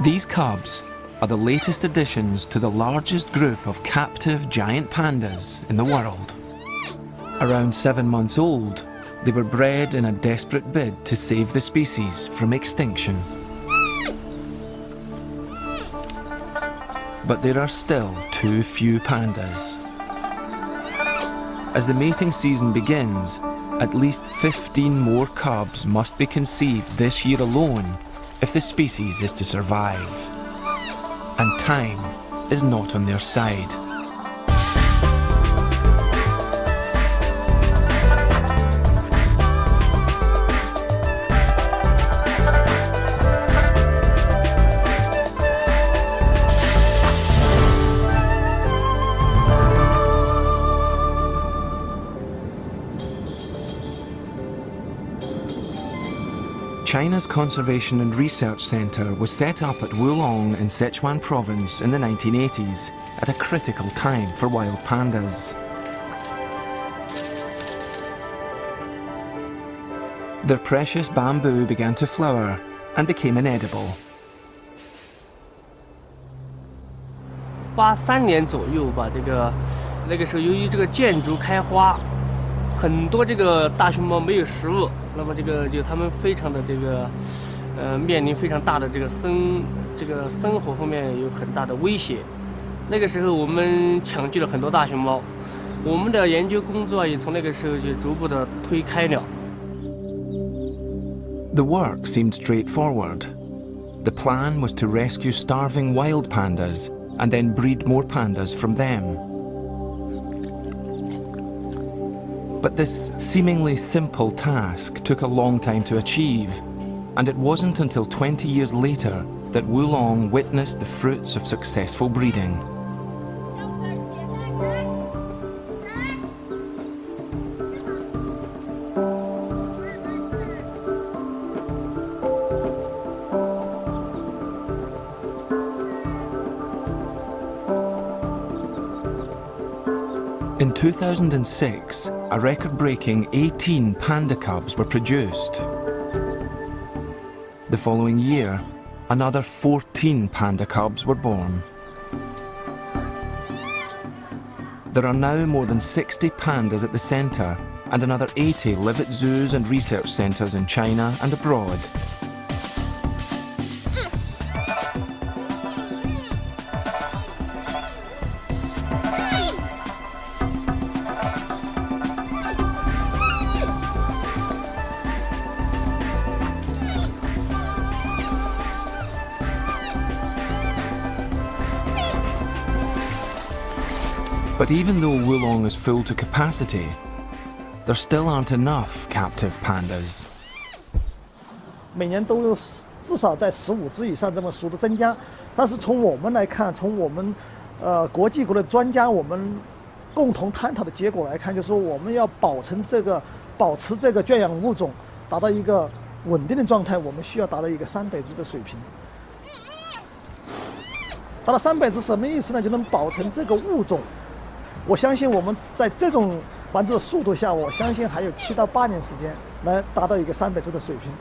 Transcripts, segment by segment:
These cubs are the latest additions to the largest group of captive giant pandas in the world. Around 7 months old, they were bred in a desperate bid to save the species from extinction. But there are still too few pandas. As the mating season begins, at least 15 more cubs must be conceived this year alone if the species is to survive. And time is not on their side. China's Conservation and Research Center was set up at Wulong in Sichuan province in the 1980s at a critical time for wild pandas. Their precious bamboo began to flower and became inedible. 83年左右吧，那个时候由于这个建筑开花，很多这个大熊猫没有食物。 那么就他们非常的面临非常大的生活方面有很大的威胁。那个时候我们抢救了很多大熊猫，我们的研究工作也从那个时候就逐步的推开了。The work seemed straightforward. The plan was to rescue starving wild pandas and then breed more pandas from them. But this seemingly simple task took a long time to achieve, and it wasn't until 20 years later that Wulong witnessed the fruits of successful breeding. In 2006, a record-breaking 18 panda cubs were produced. The following year, another 14 panda cubs were born. There are now more than 60 pandas at the centre, and another 80 live at zoos and research centres in China and abroad. But even though Wulong is full to capacity, there still aren't enough captive pandas. 每年都有至少在15只以上这么数的增加，但是从我们来看，从我们国际国的专家我们共同探讨的结果来看，就是说我们要保持这个圈养物种达到一个稳定的状态，我们需要达到一个300只的水平。达到300只什么意思呢？就能保存这个物种。 我相信我们在这种繁殖的速度下，我相信还有7到8年时间来达到一个300只的水平。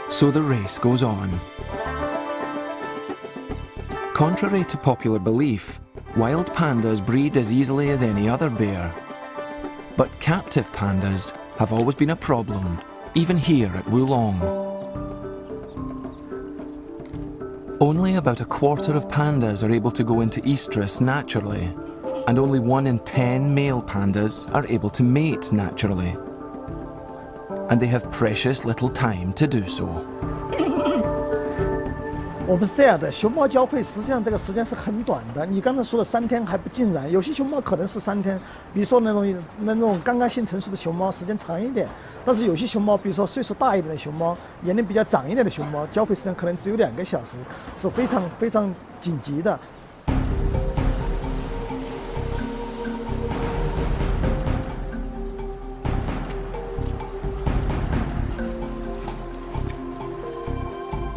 So the race goes on. Contrary to popular belief, wild pandas breed as easily as any other bear. But captive pandas have always been a problem, even here at Wulong. Only about a quarter of pandas are able to go into estrus naturally, and only 1 in 10 male pandas are able to mate naturally. And they have precious little time to do so. 我们是这样的，熊猫交配实际上这个时间是很短的。你刚才说的3天还不尽然，有些熊猫可能是3天，比如说那种刚刚性成熟的熊猫时间长一点，但是有些熊猫，比如说岁数大一点的熊猫，年龄比较长一点的熊猫，交配时间可能只有2个小时，是非常非常紧急的。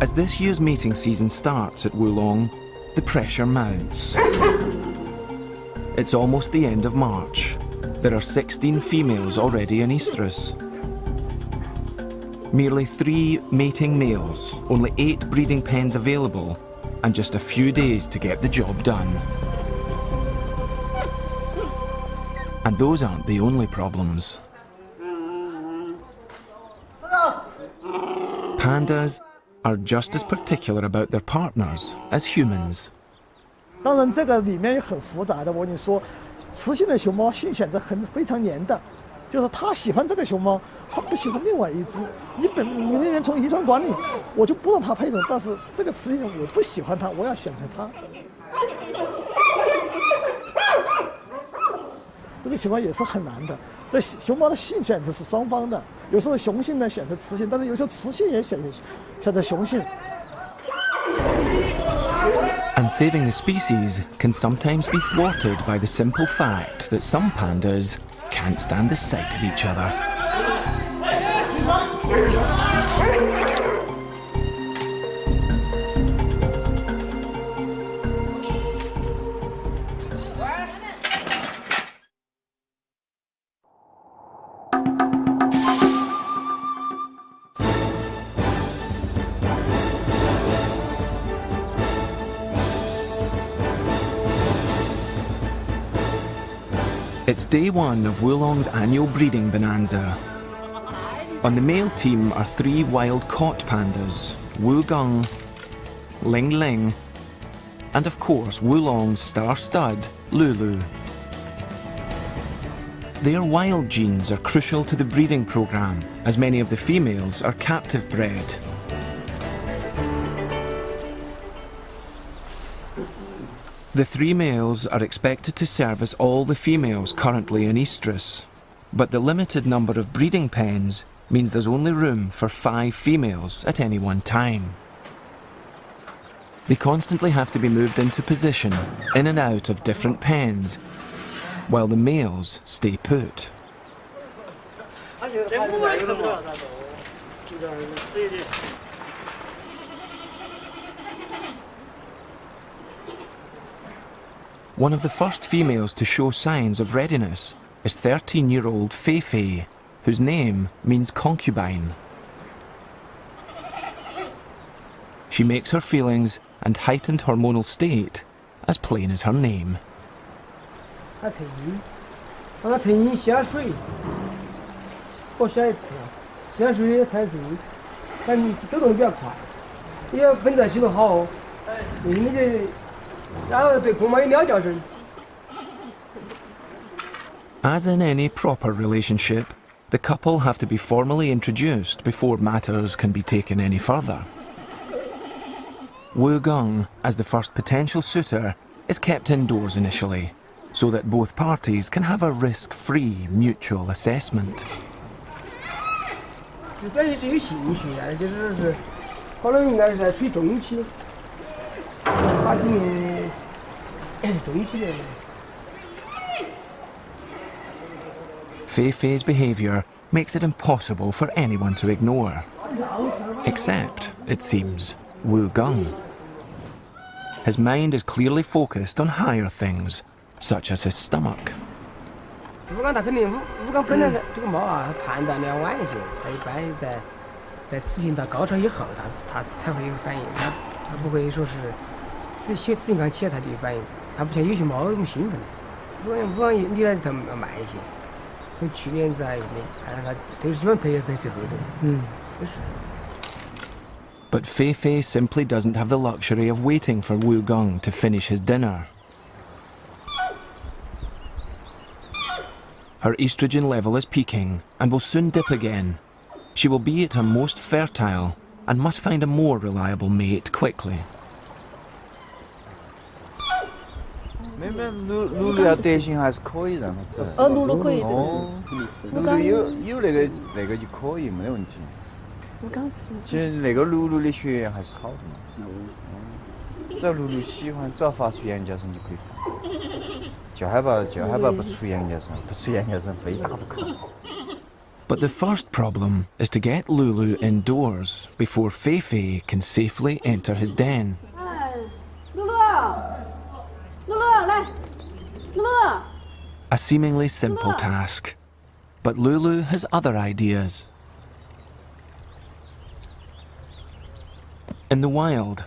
As this year's mating season starts at Wulong, the pressure mounts. It's almost the end of March. There are 16 females already in estrus. Merely 3 mating males, only 8 breeding pens available, and just a few days to get the job done. And those aren't the only problems. Pandas are just as particular about their partners as humans. 当然，这个里面也很复杂的。我跟你说，雌性的熊猫性选择非常严的，就是它喜欢这个熊猫，它不喜欢另外一只。你明明从遗传管理，我就不让它配种，但是这个雌性我不喜欢它，我要选择它。这个情况也是很难的。这熊猫的性选择是双方的，有时候雄性呢选择雌性，但是有时候雌性也选择雄性。And saving the species can sometimes be thwarted by the simple fact that some pandas can't stand the sight of each other. It's day 1 of Wulong's annual breeding bonanza. On the male team are 3 wild caught pandas, Wugung, Ling Ling, and of course Wulong's star stud, Lulu. Their wild genes are crucial to the breeding program, as many of the females are captive bred. The 3 males are expected to service all the females currently in estrus, but the limited number of breeding pens means there's only room for 5 females at any one time. They constantly have to be moved into position, in and out of different pens, while the males stay put. One of the first females to show signs of readiness is 13-year-old Fei Fei, whose name means concubine. She makes her feelings and heightened hormonal state as plain as her name. As in any proper relationship, the couple have to be formally introduced before matters can be taken any further. Wugung, as the first potential suitor, is kept indoors initially, so that both parties can have a risk-free mutual assessment. Fei Fei's behaviour makes it impossible for anyone to ignore. Except, it seems, Wugung. His mind is clearly focused on higher things, such as his stomach. But Fei Fei simply doesn't have the luxury of waiting for Wugung to finish his dinner. Her estrogen level is peaking and will soon dip again. She will be at her most fertile and must find a more reliable mate quickly. But the first problem is to get Lulu indoors before Fei Fei can safely enter his den. A seemingly simple task, but Lulu has other ideas. In the wild,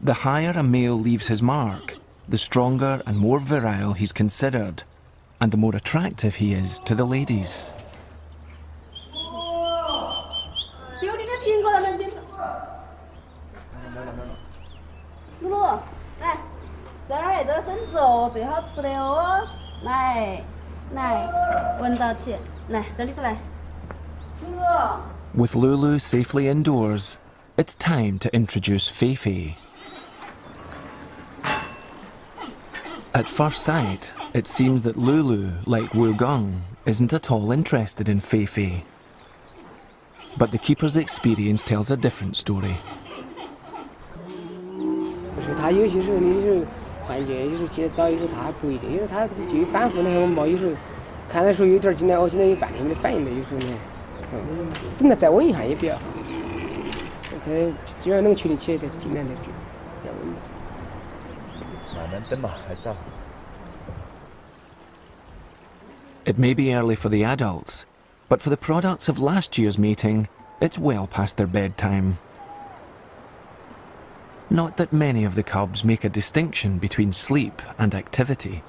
the higher a male leaves his mark, the stronger and more virile he's considered, and the more attractive he is to the ladies. With Lulu safely indoors, it's time to introduce Feifei. At first sight, it seems that Lulu, like Wu Gong, isn't at all interested in Feifei. But the keeper's experience tells a different story. 他有些时候你就是感觉有时候接早，有时候他不一定，有时候他就反复的很嘛，有时候看的时候有点进来，进来有半天没得反应的，有时候呢，等他再稳一下也比较好。他只要能处理起来，再尽量的要稳。慢慢等嘛，还早。 It may be early for the adults, but for the products of last year's mating, it's well past their bedtime. Not that many of the cubs make a distinction between sleep and activity.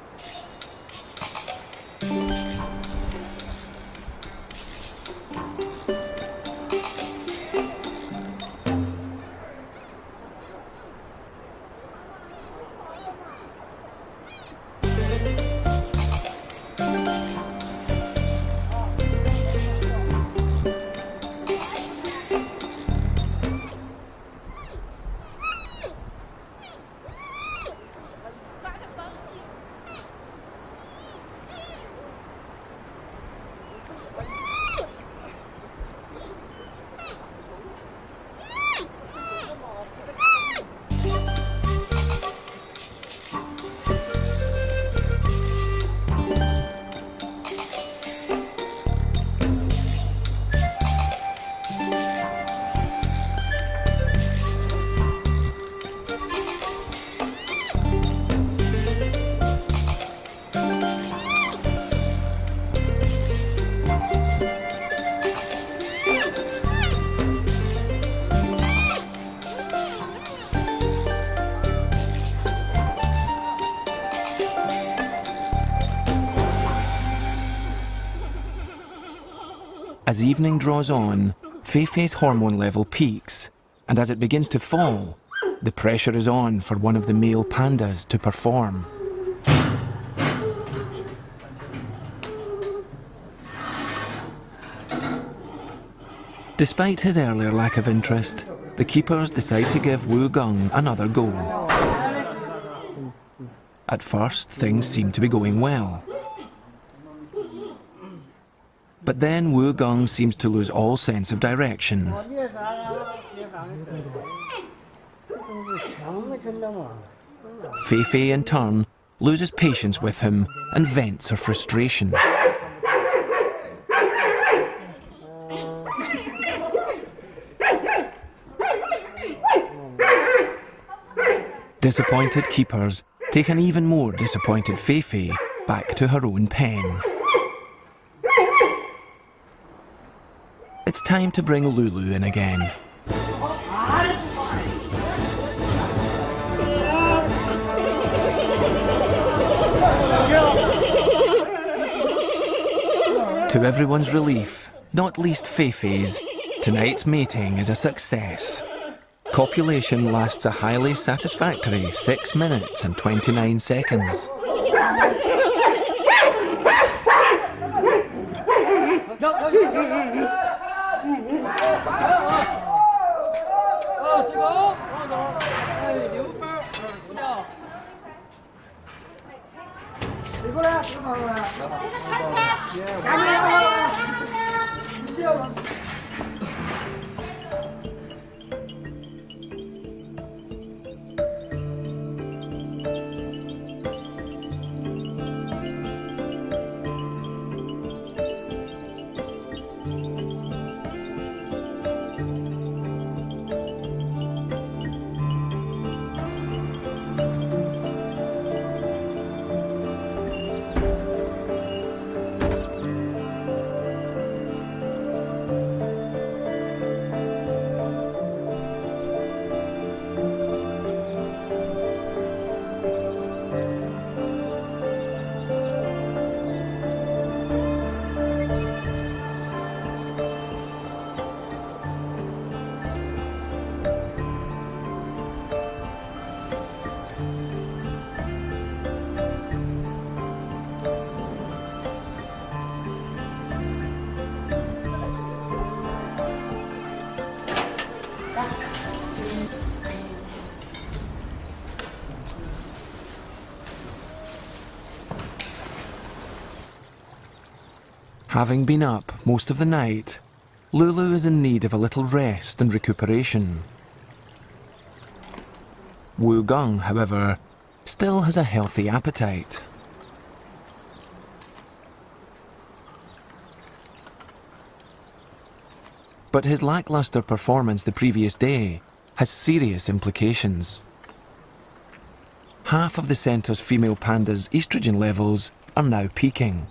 As evening draws on, Feifei's hormone level peaks, and as it begins to fall, the pressure is on for one of the male pandas to perform. Despite his earlier lack of interest, the keepers decide to give Wu Gong another go. At first, things seem to be going well. But then Wu Gong seems to lose all sense of direction. Feifei, in turn, loses patience with him and vents her frustration. Disappointed keepers take an even more disappointed Feifei back to her own pen. It's time to bring Lulu in again. To everyone's relief, not least Feifei's, tonight's mating is a success. Copulation lasts a highly satisfactory 6 minutes and 29 seconds. Having been up most of the night, Lulu is in need of a little rest and recuperation. Wu Gung, however, still has a healthy appetite. But his lackluster performance the previous day has serious implications. Half of the centre's female pandas' estrogen levels are now peaking.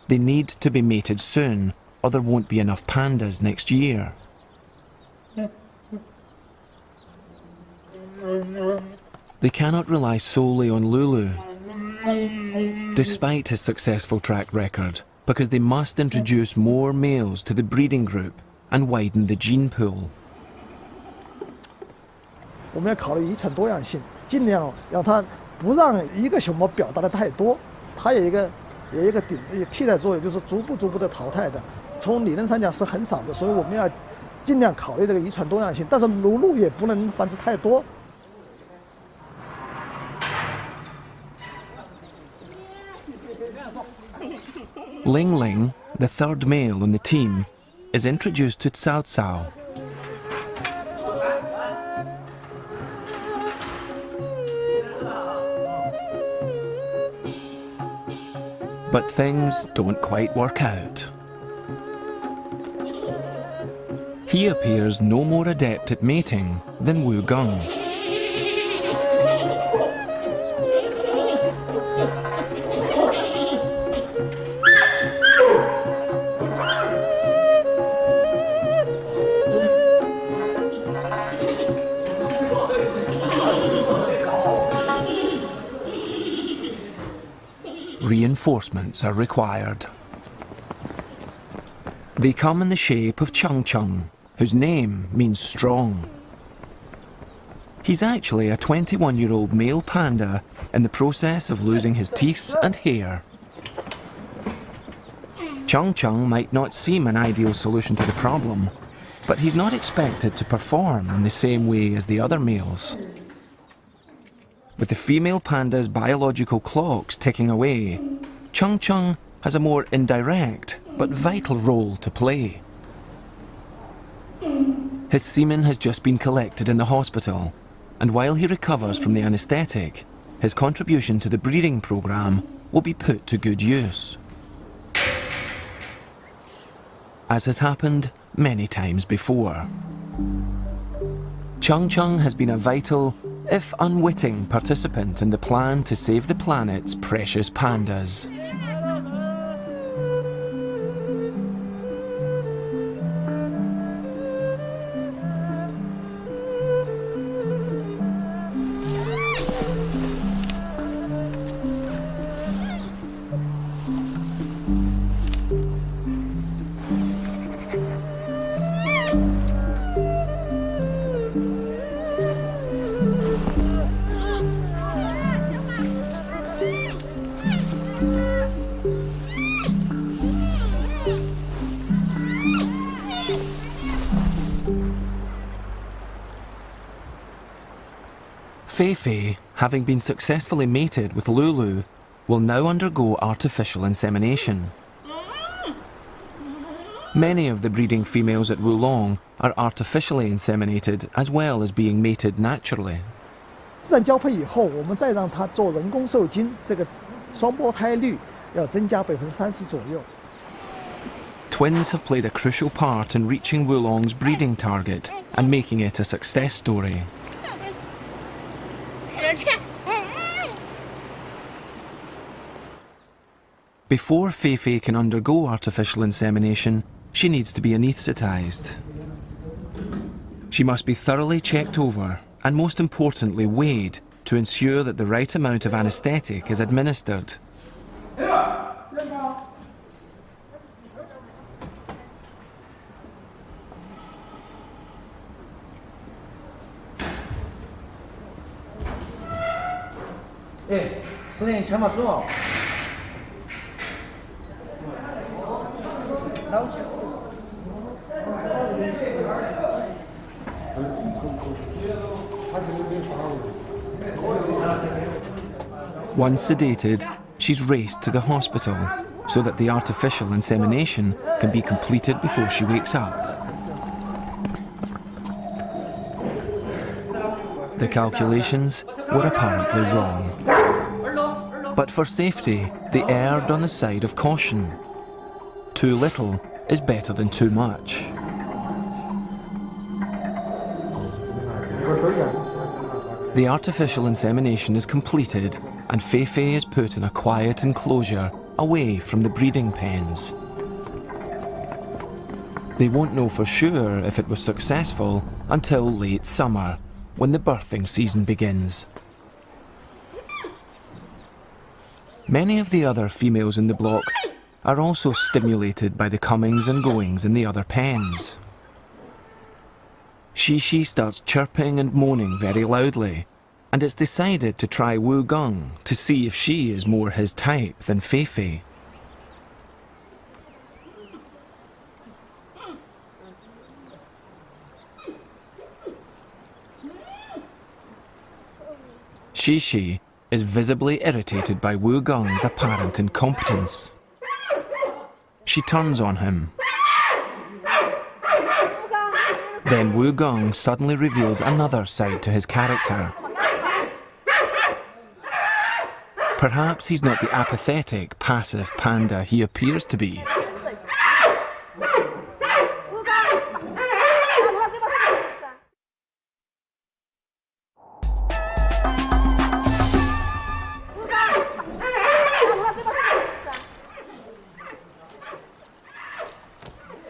They need to be mated soon, or there won't be enough pandas next year. They cannot rely solely on Lulu, despite his successful track record, because they must introduce more males to the breeding group and widen the gene pool. 我们要考虑遗传多样性，尽量让它不让一个熊猫表达的太多，它有一个替代作用，就是逐步的淘汰的。从理论上讲是很少的，所以我们要尽量考虑这个遗传多样性，但是乳鹿也不能繁殖太多。 Ling Ling, the third male on the team, is introduced to Cao Cao. But things don't quite work out. He appears no more adept at mating than Wu Gung. Reinforcements are required. They come in the shape of Chung Chung, whose name means strong. He's actually a 21-year-old male panda in the process of losing his teeth and hair. Chung Chung might not seem an ideal solution to the problem, but he's not expected to perform in the same way as the other males. With the female panda's biological clocks ticking away, Chung Chung has a more indirect but vital role to play. His semen has just been collected in the hospital, and while he recovers from the anaesthetic, his contribution to the breeding programme will be put to good use. As has happened many times before. Chung Chung has been a vital, if unwitting, participant in the plan to save the planet's precious pandas. Fei Fei, having been successfully mated with Lulu, will now undergo artificial insemination. Many of the breeding females at Wulong are artificially inseminated as well as being mated naturally. 自然交配以后，我们再让它做人工受精，这个双胞胎率要增加30%左右。 Twins have played a crucial part in reaching Wulong's breeding target and making it a success story. Before Fei Fei can undergo artificial insemination, she needs to be anaesthetised. She must be thoroughly checked over and, most importantly, weighed to ensure that the right amount of anaesthetic is administered. Once sedated, she's raced to the hospital, so that the artificial insemination can be completed before she wakes up. The calculations were apparently wrong. But for safety, they erred on the side of caution. Too little is better than too much. The artificial insemination is completed and Feifei is put in a quiet enclosure away from the breeding pens. They won't know for sure if it was successful until late summer, when the birthing season begins. Many of the other females in the block are also stimulated by the comings and goings in the other pens. Shishi starts chirping and moaning very loudly, and it's decided to try Wu Gong to see if she is more his type than Feifei. Shishi is visibly irritated by Wu Gong's apparent incompetence. She turns on him. Then Wu Gong suddenly reveals another side to his character. Perhaps he's not the apathetic, passive panda he appears to be.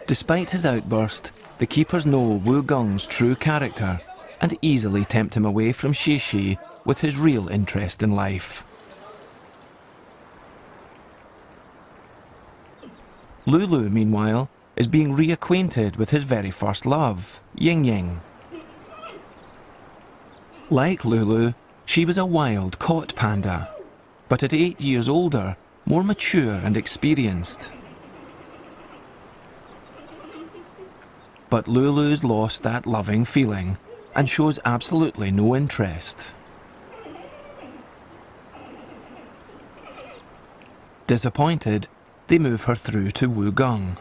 Despite his outburst, the keepers know Wu Gong's true character and easily tempt him away from Shishi with his real interest in life. Lulu, meanwhile, is being reacquainted with his very first love, Ying Ying. Like Lulu, she was a wild caught panda, but at 8 years older, more mature and experienced. But Lulu's lost that loving feeling and shows absolutely no interest. Disappointed, they move her through to Wu Gong.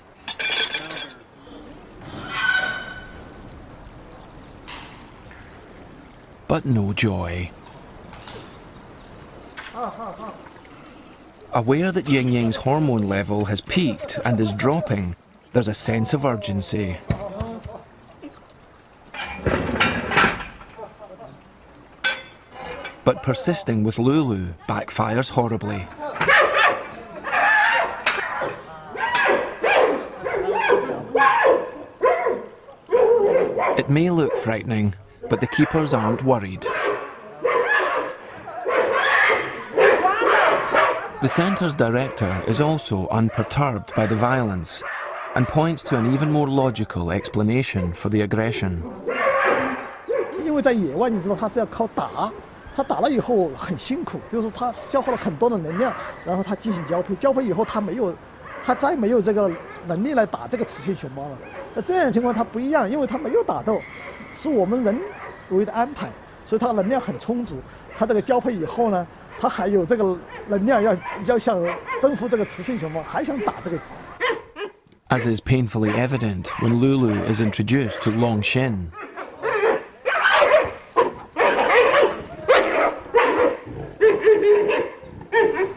But no joy. Aware that Ying Ying's hormone level has peaked and is dropping, there's a sense of urgency. But persisting with Lulu backfires horribly. It may look frightening, but the keepers aren't worried. The centre's director is also unperturbed by the violence and points to an even more logical explanation for the aggression. 因为在野外，你知道它是要靠打，它打了以后很辛苦，就是它消耗了很多的能量，然后它进行交配，交配以后它再没有这个能力来打这个雌性熊猫了。那这样的情况它不一样，因为它没有打斗，是我们人为的安排，所以它能量很充足。它这个交配以后呢，它还有这个能量要想征服这个雌性熊猫，还想打这个。As is painfully evident when Lulu is introduced to Longshin.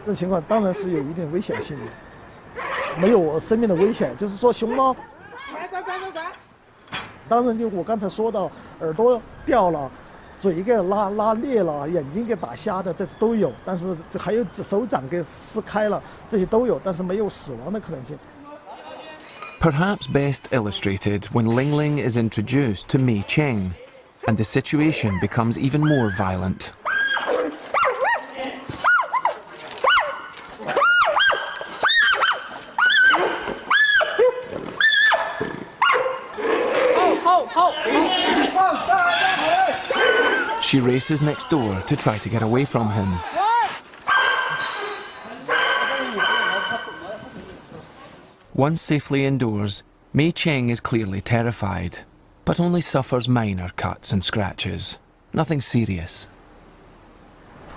这种情况当然是有一定危险性的，没有生命的危险，就是说熊猫，当然就我刚才说到耳朵掉了，嘴给拉裂了，眼睛给打瞎的，这都有，但是还有手掌给撕开了，这些都有，但是没有死亡的可能性。Perhaps best illustrated when Ling Ling is introduced to Mei Cheng, and the situation becomes even more violent. She races next door to try to get away from him. Once safely indoors, Mei Cheng is clearly terrified, but only suffers minor cuts and scratches. Nothing serious.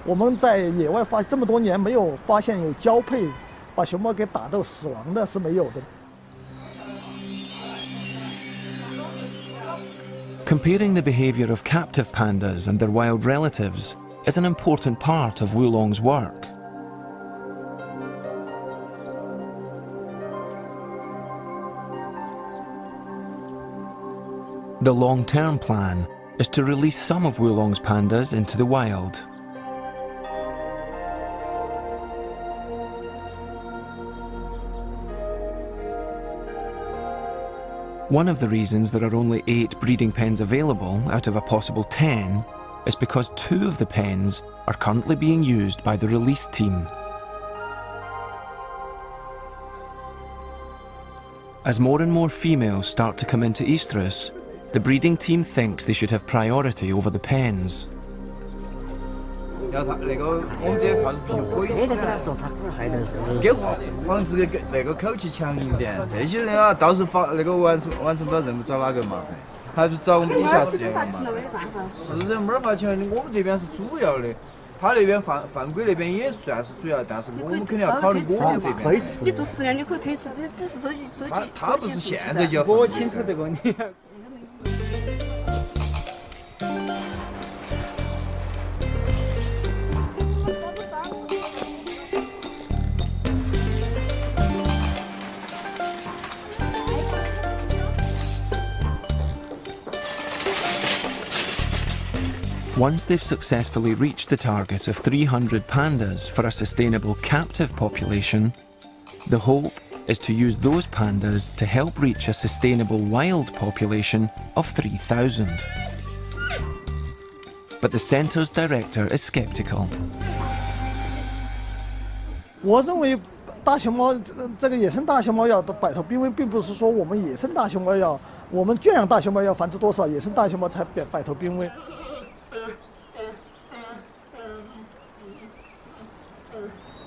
我们在野外这么多年没有发现有交配把熊猫给打斗死亡的是没有的。 Comparing the behaviour of captive pandas and their wild relatives is an important part of Wulong's work. The long-term plan is to release some of Wulong's pandas into the wild. One of the reasons there are only 8 breeding pens available out of a possible 10 is because 2 of the pens are currently being used by the release team. As more and more females start to come into estrus, the breeding team thinks they should have priority over the pens. 要它那个我们这些话是必须可以我跟他说，他可能害得是。给防止那个口气强一点。这些人啊，到时候那个完成不了任务，找哪个麻烦？还不是找我们底下是这样的嘛？是人没法请，我们这边是主要的，他那边犯规那边也算是主要，但是我们肯定要考虑我们这边。你做10年你可以退出，这只是收集。他不是现在就要。我清楚这个问题。 Once they've successfully reached the target of 300 pandas for a sustainable captive population, the hope is to use those pandas to help reach a sustainable wild population of 3,000. But the centre's director is sceptical. 我认为大熊猫这个野生大熊猫要摆脱濒危，并不是说我们野生大熊猫我们圈养大熊猫要繁殖多少，野生大熊猫才摆脱濒危。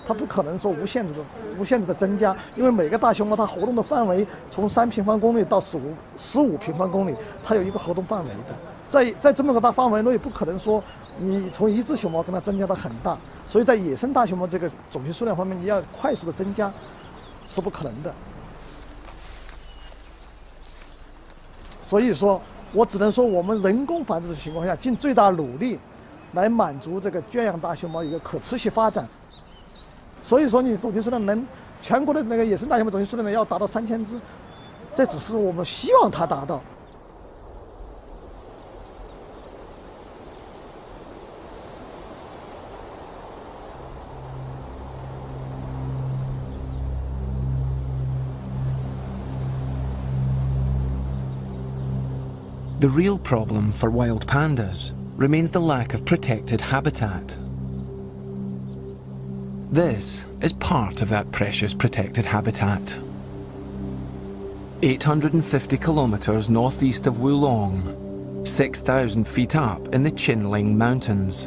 它不可能说无限制的增加，因为每个大熊猫它活动的范围从3平方公里到15平方公里，它有一个活动范围的。在这么个大范围内，不可能说你从一只熊猫跟它增加到很大，所以在野生大熊猫这个种群数量方面，你要快速的增加是不可能的。所以说，我只能说我们人工繁殖的情况下，尽最大努力来满足这个圈养大熊猫一个可持续发展。 所以说，你种群数量能全国的那个野生大熊猫种群数量要达到3000只，这只是我们希望它达到。The real problem for wild pandas remains the lack of protected habitat. This is part of that precious protected habitat. 850 kilometres northeast of Wulong, 6,000 feet up in the Chinling Mountains.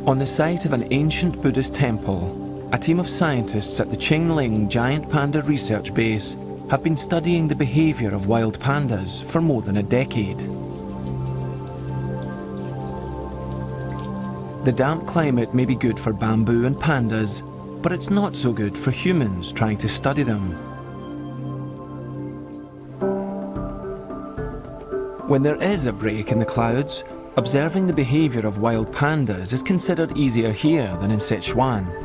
On the site of an ancient Buddhist temple, a team of scientists at the Chinling Giant Panda Research Base have been studying the behaviour of wild pandas for more than a decade. The damp climate may be good for bamboo and pandas, but it's not so good for humans trying to study them. When there is a break in the clouds, observing the behaviour of wild pandas is considered easier here than in Sichuan. "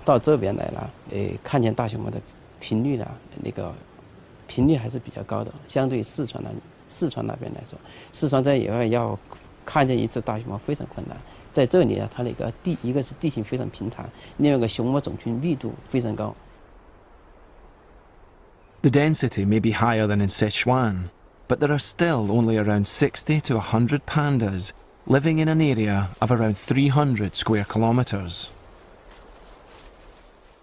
到这边来了，看见大熊猫的频率呢，那个频率还是比较高的，相对四川那边来说，四川在野外要看见一只大熊猫非常困难。在这里呢，它那个一个是地形非常平坦，另外一个熊猫种群密度非常高。 The density may be higher than in Sichuan, but there are still only around 60 to 100 pandas living in an area of around 300 square kilometres.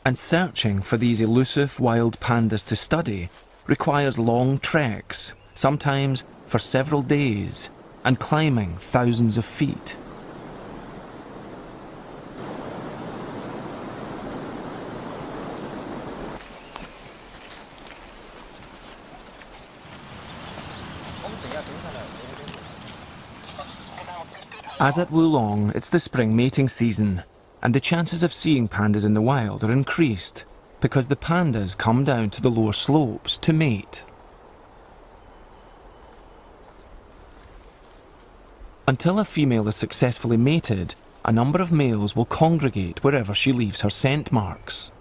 And searching for these elusive wild pandas to study requires long treks, sometimes for several days and climbing thousands of feet. As at Wulong, it's the spring mating season, and the chances of seeing pandas in the wild are increased because the pandas come down to the lower slopes to mate. Until a female is successfully mated, a number of males will congregate wherever she leaves her scent marks.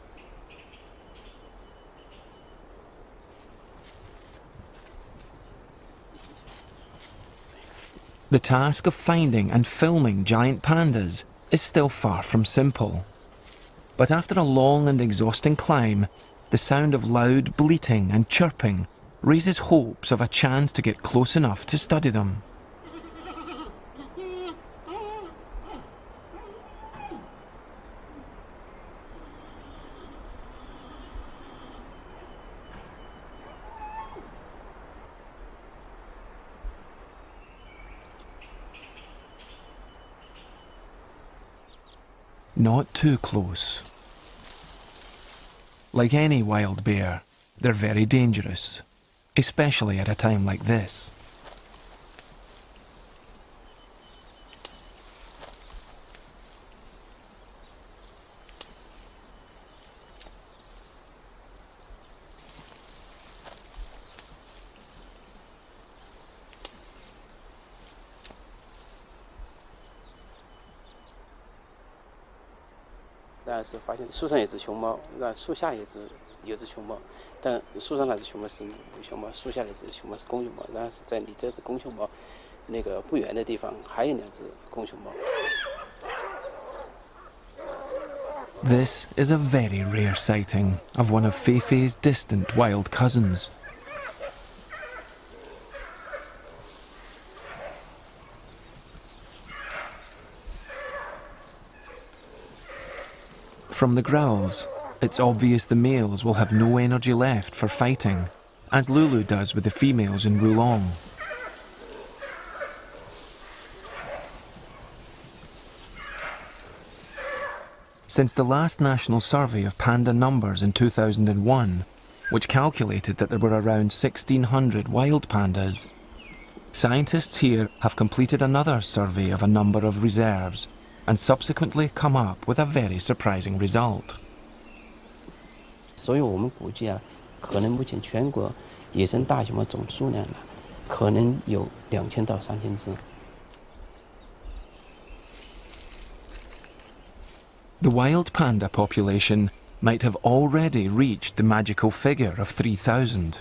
The task of finding and filming giant pandas is still far from simple. But after a long and exhausting climb, the sound of loud bleating and chirping raises hopes of a chance to get close enough to study them. Not too close. Like any wild bear, they're very dangerous, especially at a time like this.但是发现树上有只熊猫，那树下有只熊猫，但树上那只熊猫是母熊猫，树下那只熊猫是公熊猫，然后是在离这只公熊猫那个不远的地方还有2只公熊猫。This is a very rare sighting of one of Feifei's distant wild cousins. From the growls, it's obvious the males will have no energy left for fighting, as Lulu does with the females in Wulong. Since the last national survey of panda numbers in 2001, which calculated that there were around 1,600 wild pandas, scientists here have completed another survey of a number of reserves and subsequently come up with a very surprising result. 所以我们估计啊，可能目前全国野生大熊猫总数量呢，可能有2000到3000只。The wild panda population might have already reached the magical figure of 3,000.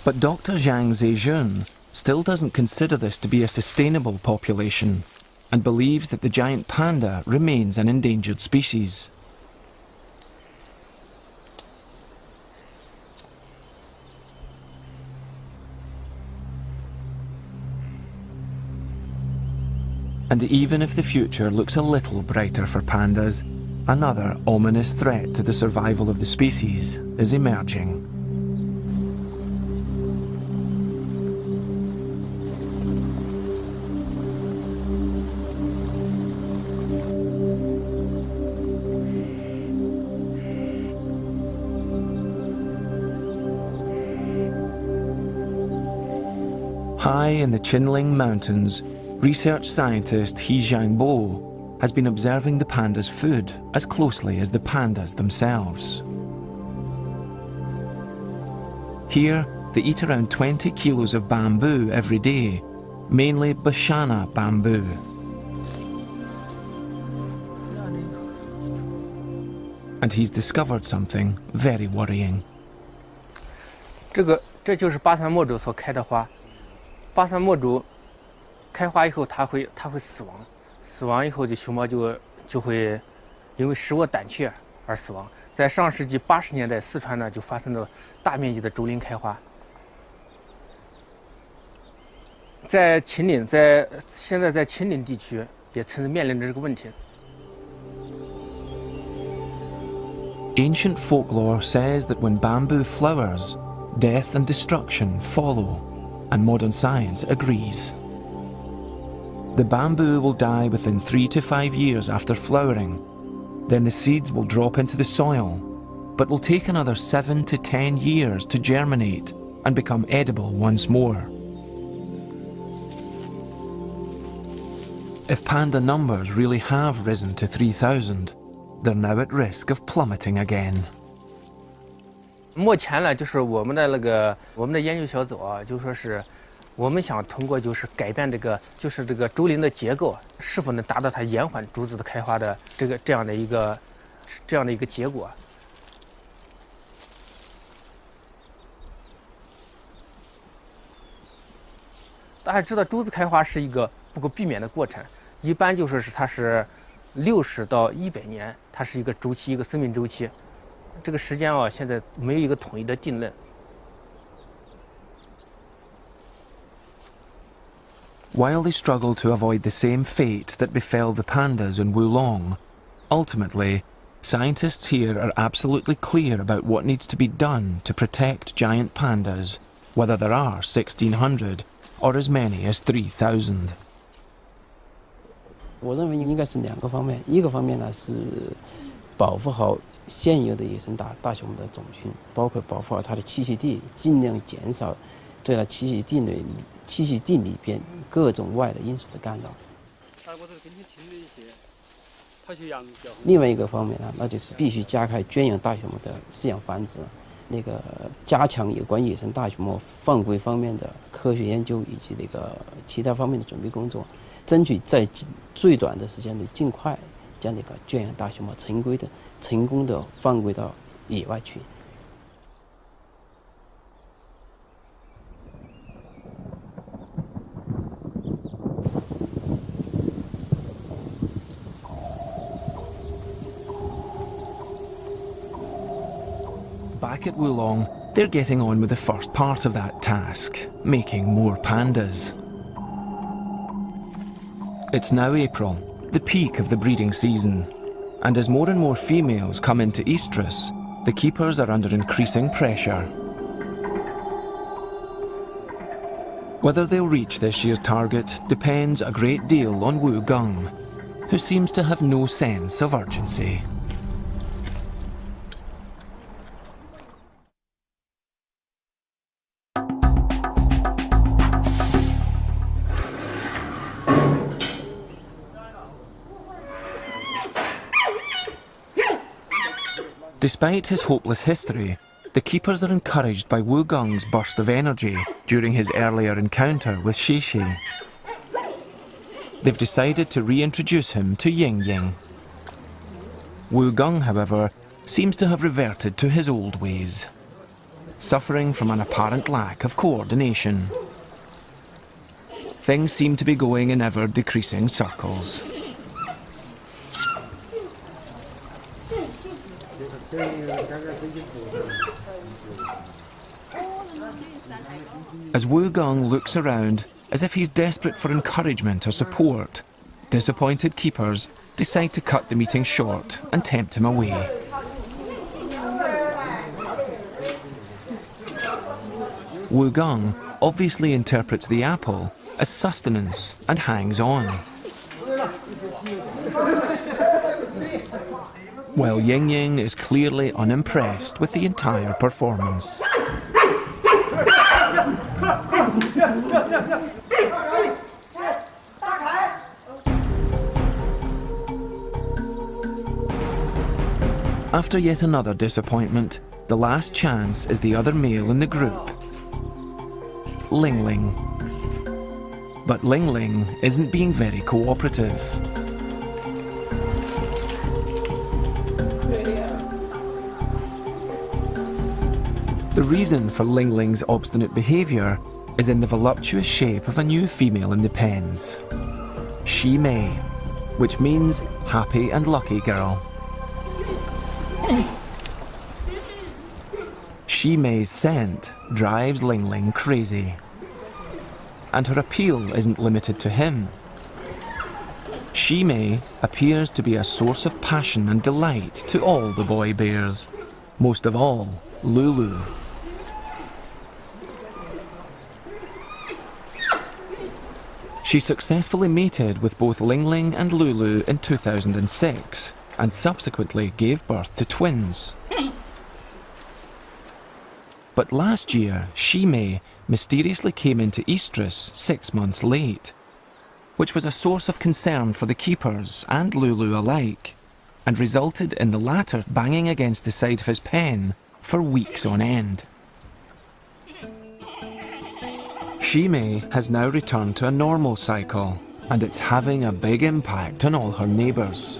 But Dr. Zhang Zejun still doesn't consider this to be a sustainable population and believes that the giant panda remains an endangered species. And even if the future looks a little brighter for pandas, another ominous threat to the survival of the species is emerging. High in the Qinling Mountains, research scientist He Jianbo has been observing the pandas' food as closely as the pandas themselves. Here, they eat around 20 kilos of bamboo every day, mainly Bashana bamboo. And he's discovered something very worrying. 这就是巴山墨竹所开的花。巴山墨竹开花以后，它会死亡，死亡以后这熊猫就会因为食物胆怯而死亡。在上世纪80年代，四川呢就发生了大面积的竹林开花。在秦岭，现在在秦岭地区也曾经面临着这个问题。Ancient folklore says that when bamboo flowers, death and destruction follow, and modern science agrees. The bamboo will die within 3 to 5 years after flowering. Then the seeds will drop into the soil, but will take another 7 to 10 years to germinate and become edible once more. If panda numbers really have risen to 3,000, they're now at risk of plummeting again. 目前呢，就是我们的研究小组啊，就说是我们想通过就是改变这个竹林的结构，是否能达到它延缓竹子的开花的这样的一个结果。大家知道竹子开花是一个不可避免的过程，一般就说是它是60到100年，它是一个周期，一个生命周期。这个时间啊，现在没有一个统一的定论。 While they struggle to avoid the same fate that befell the pandas in Wulong, ultimately, scientists here are absolutely clear about what needs to be done to protect giant pandas, whether there are 1,600 or as many as 3,000. 我认为应该是2个方面，一个方面呢是保护好现有的野生大熊的种群，包括保护好它的栖息地，尽量减少对它栖息地里边各种外的因素的干扰。另外一个方面呢，那就是必须加快圈养大熊猫的饲养繁殖，加强有关野生大熊猫放归方面的科学研究以及其他方面的准备工作，争取在最短的时间内尽快将圈养大熊猫成功的放归到野外去。 Back at Wulong, they're getting on with the first part of that task, making more pandas. It's now April, the peak of the breeding season, and as more and more females come into estrus, the keepers are under increasing pressure. Whether they'll reach this year's target depends a great deal on Wu Gung, who seems to have no sense of urgency. Despite his hopeless history, the keepers are encouraged by Wu Gung's burst of energy during his earlier encounter with Shishi. They've decided to reintroduce him to Ying Ying. Wu Gung, however, seems to have reverted to his old ways, suffering from an apparent lack of coordination. Things seem to be going in ever-decreasing circles. As Wu Gung looks around as if he's desperate for encouragement or support, disappointed keepers decide to cut the meeting short and tempt him away. Wu Gung obviously interprets the apple as sustenance and hangs on, while Ying Ying is clearly unimpressed with the entire performance. After yet another disappointment, the last chance is the other male in the group, Ling Ling. But Ling Ling isn't being very cooperative. The reason for Ling Ling's obstinate behaviour is in the voluptuous shape of a new female in the pens, Shi Mei, which means happy and lucky girl. Shi Mei's scent drives Ling Ling crazy, and her appeal isn't limited to him. Shi Mei appears to be a source of passion and delight to all the boy bears, most of all Lulu. She successfully mated with both Ling Ling and Lulu in 2006 and subsequently gave birth to twins. But last year, Shimei mysteriously came into estrus 6 months late, which was a source of concern for the keepers and Lulu alike, and resulted in the latter banging against the side of his pen for weeks on end. Shimei has now returned to a normal cycle, and it's having a big impact on all her neighbours.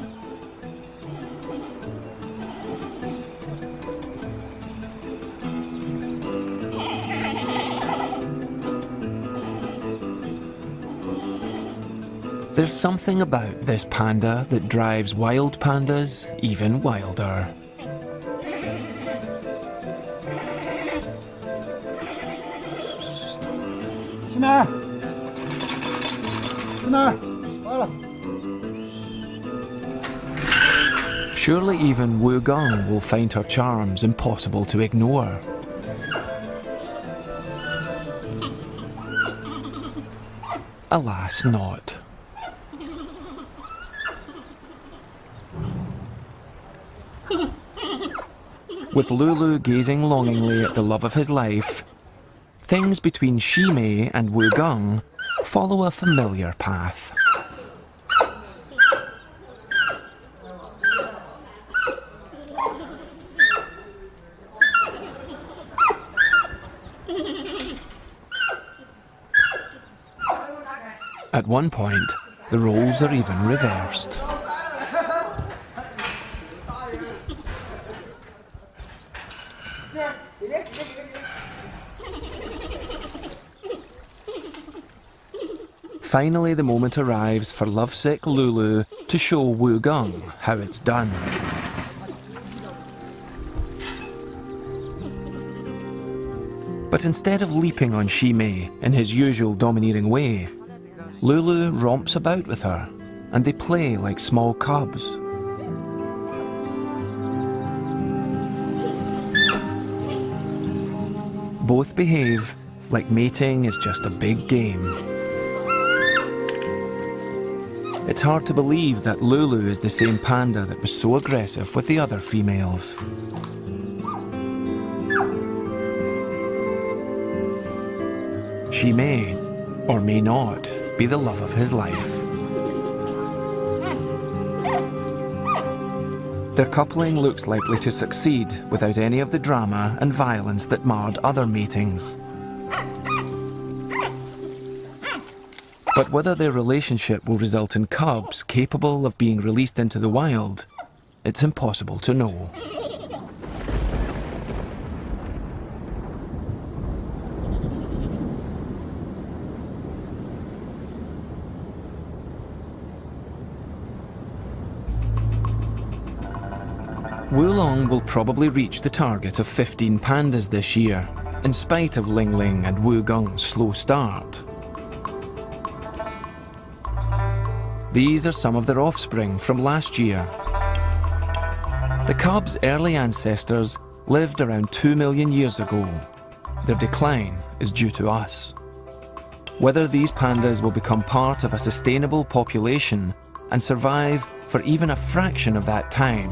There's something about this panda that drives wild pandas even wilder. Surely even Wu Gong will find her charms impossible to ignore. Alas, not. With Lulu gazing longingly at the love of his life, things between Shimei and Wu Gong follow a familiar path. At one point, the roles are even reversed. Finally, the moment arrives for lovesick Lulu to show Wu Gong how it's done. But instead of leaping on Shimei in his usual domineering way, Lulu romps about with her, and they play like small cubs. Both behave like mating is just a big game. It's hard to believe that Lulu is the same panda that was so aggressive with the other females. She may, or may not, be the love of his life. Their coupling looks likely to succeed without any of the drama and violence that marred other matings. But whether their relationship will result in cubs capable of being released into the wild, it's impossible to know. Wulong will probably reach the target of 15 pandas this year, in spite of Ling Ling and Wu Gong's slow start. These are some of their offspring from last year. The cubs' early ancestors lived around 2 million years ago. Their decline is due to us. Whether these pandas will become part of a sustainable population and survive for even a fraction of that time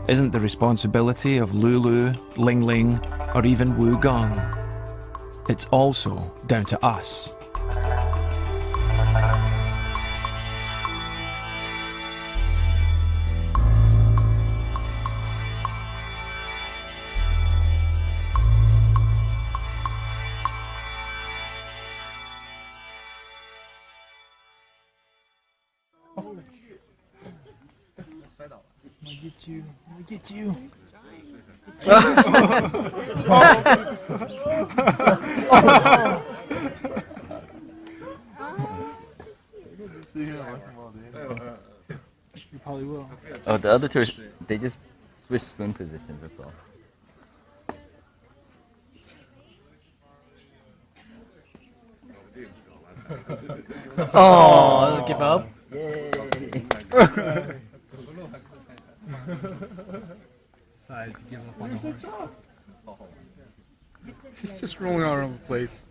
isn't the responsibility of Lulu, Ling Ling, or even Wu Gong. It's also down to us. Get you. You probably will. Oh, the other two, they just switch spoon positions, that's all. Oh, give up. Yay. Decided to give up on the horse. He's just rolling all over the place.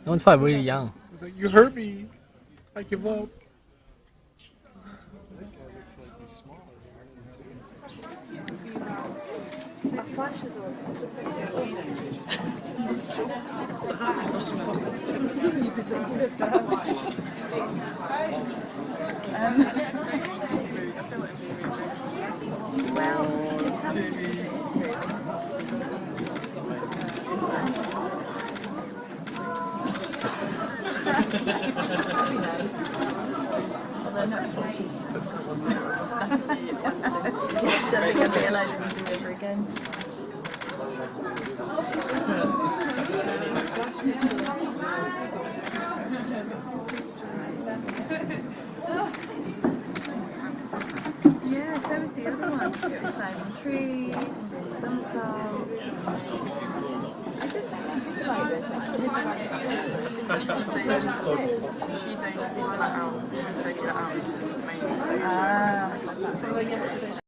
That one's probably really young. It's like, you hurt me. I give up. Don't think I'd be allowed in the zoo ever again. Yeah, so was the other one. Climbing trees, and doing somersaults. I did like this. She's only let out. She was only let out into this main.